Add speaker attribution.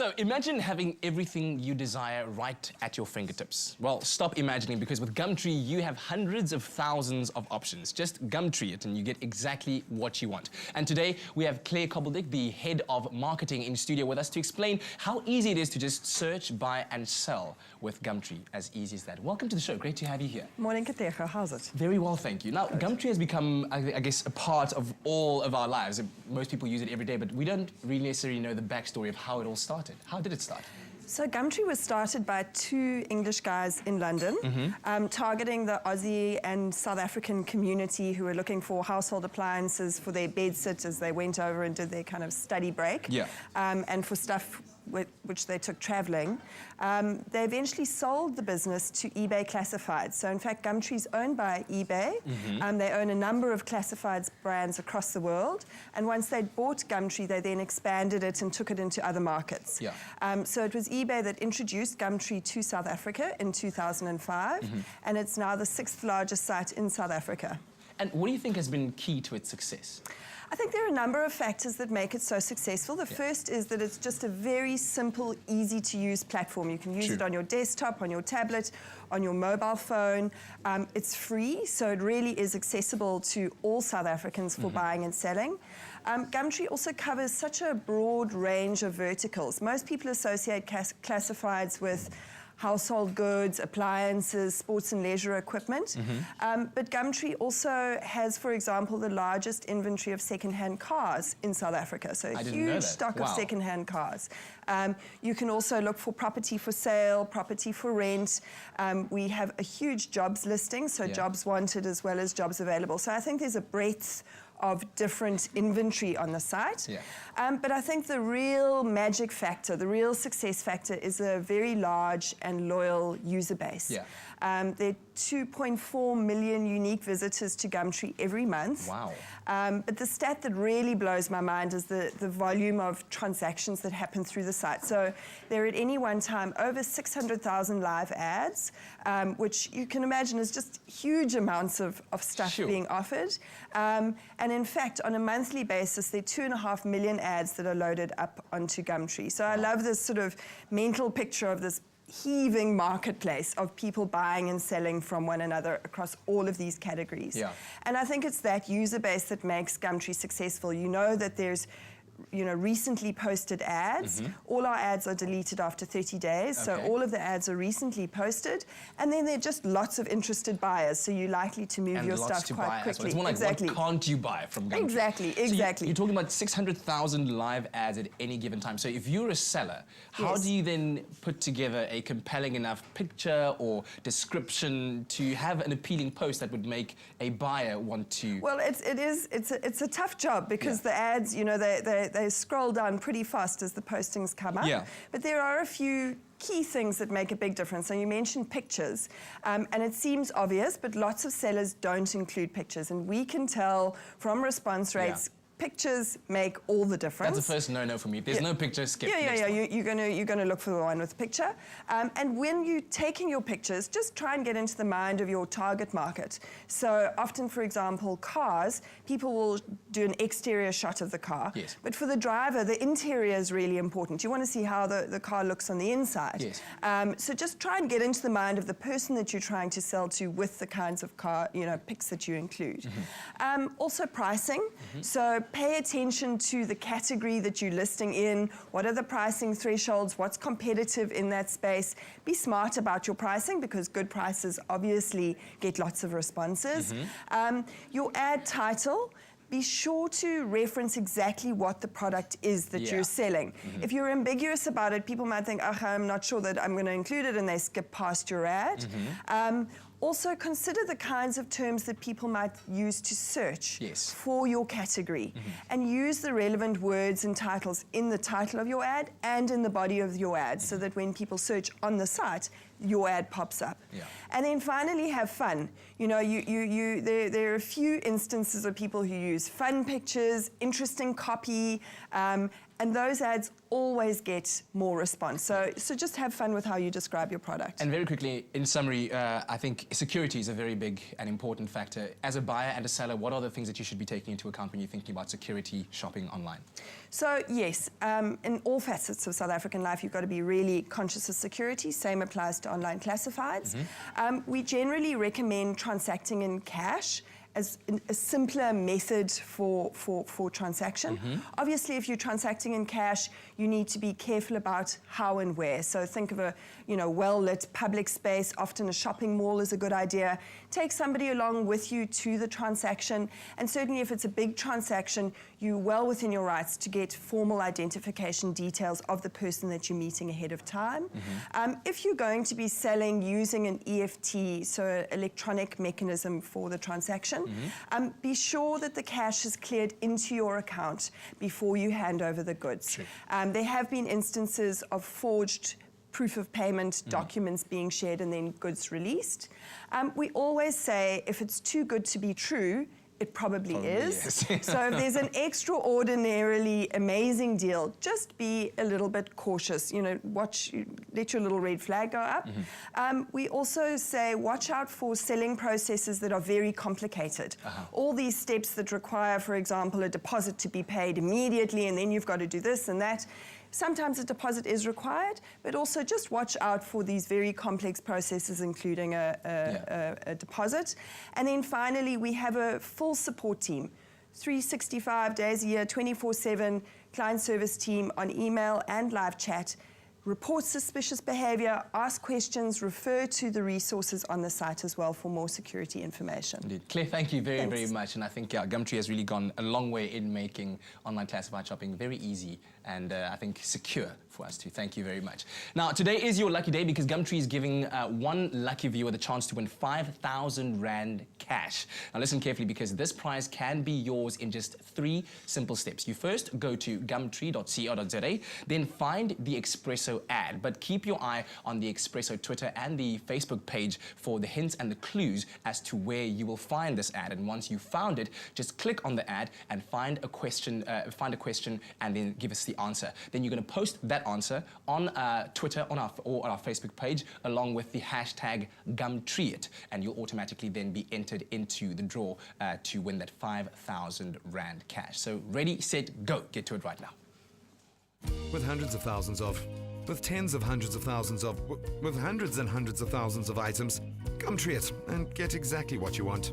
Speaker 1: So imagine having everything you desire right at your fingertips. Well, stop imagining, because with Gumtree, you have hundreds of thousands of options. Just Gumtree it and you get exactly what you want. And today we have Claire Kobbeldick, the head of marketing, in studio with us to explain how easy it is to just search, buy and sell with Gumtree. As easy as that. Welcome to the show. Great to have you here.
Speaker 2: Morning, Kateko. How's it?
Speaker 1: Very well, thank you. Now,
Speaker 2: Good.
Speaker 1: Gumtree has become, I guess, a part of all of our lives. Most people use it every day, but we don't really necessarily know the backstory of how it all started. How did it start?
Speaker 2: So Gumtree was started by two English guys in London, targeting the Aussie and South African community who were looking for household appliances for their bed sit as they went over and did their kind of study break, and for stuff which they took traveling. They eventually sold the business to eBay Classifieds. So in fact, Gumtree's owned by eBay. They own a number of classifieds brands across the world. And once they'd bought Gumtree, they then expanded it and took it into other markets. So it was eBay that introduced Gumtree to South Africa in 2005. And it's now the 6th largest site in South Africa.
Speaker 1: And what do you think has been key to its success?
Speaker 2: I think there are a number of factors that make it so successful. The first is that it's just a very simple, easy-to-use platform. You can use it on your desktop, on your tablet, on your mobile phone. It's free, so it really is accessible to all South Africans for buying and selling. Gumtree also covers such a broad range of verticals. Most people associate classifieds with household goods, appliances, sports and leisure equipment. But Gumtree also has, for example, the largest inventory of second-hand cars in South Africa. So a huge stock of second-hand cars. You can also look for property for sale, property for rent. We have a huge jobs listing, so jobs wanted as well as jobs available. So I think there's a breadth of different inventory on the site. But I think the real magic factor, the real success factor is a very large and loyal user base. There are 2.4 million unique visitors to Gumtree every month. But the stat that really blows my mind is the volume of transactions that happen through the site. So there are at any one time over 600,000 live ads, which you can imagine is just huge amounts of stuff being offered. And in fact, on a monthly basis, there are 2.5 million ads that are loaded up onto Gumtree. So I love this sort of mental picture of this heaving marketplace of people buying and selling from one another across all of these categories. And I think it's that user base that makes Gumtree successful. You know that there's recently posted ads. All our ads are deleted after 30 days, so all of the ads are recently posted, and then there are just lots of interested buyers, so you're likely to move your stuff quite quickly.
Speaker 1: It's more like, what can't you buy from Gumtree?
Speaker 2: Exactly.
Speaker 1: So you're talking about 600,000 live ads at any given time. So if you're a seller, how do you then put together a compelling enough picture or description to have an appealing post that would make a buyer want to...
Speaker 2: Well, it's a tough job, because the ads, they scroll down pretty fast as the postings come up. But there are a few key things that make a big difference. So you mentioned pictures, and it seems obvious, but lots of sellers don't include pictures. And we can tell from response rates, pictures make all the difference.
Speaker 1: That's the first no-no for me. If there's no picture, skip.
Speaker 2: You're gonna look for the one with picture. And when you're taking your pictures, just try and get into the mind of your target market. So often, for example, cars, people will do an exterior shot of the car. But for the driver, the interior is really important. You want to see how the car looks on the inside. So just try and get into the mind of the person that you're trying to sell to with the kinds of car, pics that you include. Also pricing. So pay attention to the category that you're listing in. What are the pricing thresholds? What's competitive in that space? Be smart about your pricing, because good prices obviously get lots of responses. Your ad title, be sure to reference exactly what the product is that you're selling. If you're ambiguous about it, people might think, I'm not sure that I'm going to include it, and they skip past your ad. Also, consider the kinds of terms that people might use to search for your category, and use the relevant words and titles in the title of your ad and in the body of your ad, so that when people search on the site, your ad pops up. And then finally, have fun. There are a few instances of people who use fun pictures, interesting copy, and those ads always get more response. So just have fun with how you describe your product.
Speaker 1: And very quickly, in summary, I think security is a very big and important factor. As a buyer and a seller, what are the things that you should be taking into account when you're thinking about security shopping online?
Speaker 2: So yes, in all facets of South African life, you've got to be really conscious of security. Same applies to online classifieds. We generally recommend transacting in cash as a simpler method for transaction. Obviously, if you're transacting in cash, you need to be careful about how and where. So think of a well-lit public space. Often a shopping mall is a good idea. Take somebody along with you to the transaction, and certainly if it's a big transaction, you're well within your rights to get formal identification details of the person that you're meeting ahead of time. If you're going to be selling using an EFT, so electronic mechanism for the transaction, be sure that the cash is cleared into your account before you hand over the goods. There have been instances of forged proof of payment documents being shared and then goods released. We always say if it's too good to be true, it probably is. So if there's an extraordinarily amazing deal, just be a little bit cautious. Let your little red flag go up. We also say watch out for selling processes that are very complicated. All these steps that require, for example, a deposit to be paid immediately, and then you've got to do this and that. Sometimes a deposit is required, but also just watch out for these very complex processes, including a deposit. And then finally, we have a full support team, 365 days a year, 24/7 client service team on email and live chat. Report suspicious behavior, ask questions, refer to the resources on the site as well for more security information.
Speaker 1: Indeed. Claire, thank you very much. And I think Gumtree has really gone a long way in making online classified shopping very easy and I think secure for us too. Thank you very much. Now, today is your lucky day because Gumtree is giving one lucky viewer the chance to win 5,000 Rand cash. Now, listen carefully because this prize can be yours in just 3 simple steps. You first go to gumtree.co.za, then find the Expresso ad, but keep your eye on the Expresso Twitter and the Facebook page for the hints and the clues as to where you will find this ad. And once you found it, just click on the ad and find a question and then give us the answer. Then you're going to post that answer on Twitter or on our Facebook page along with the hashtag Gumtreeit, and you'll automatically then be entered into the draw to win that 5,000 Rand cash. So ready, set, go. Get to it right now.
Speaker 3: With hundreds of thousands of, with tens of hundreds of thousands of, with hundreds and hundreds of thousands of items, Gumtree it and get exactly what you want.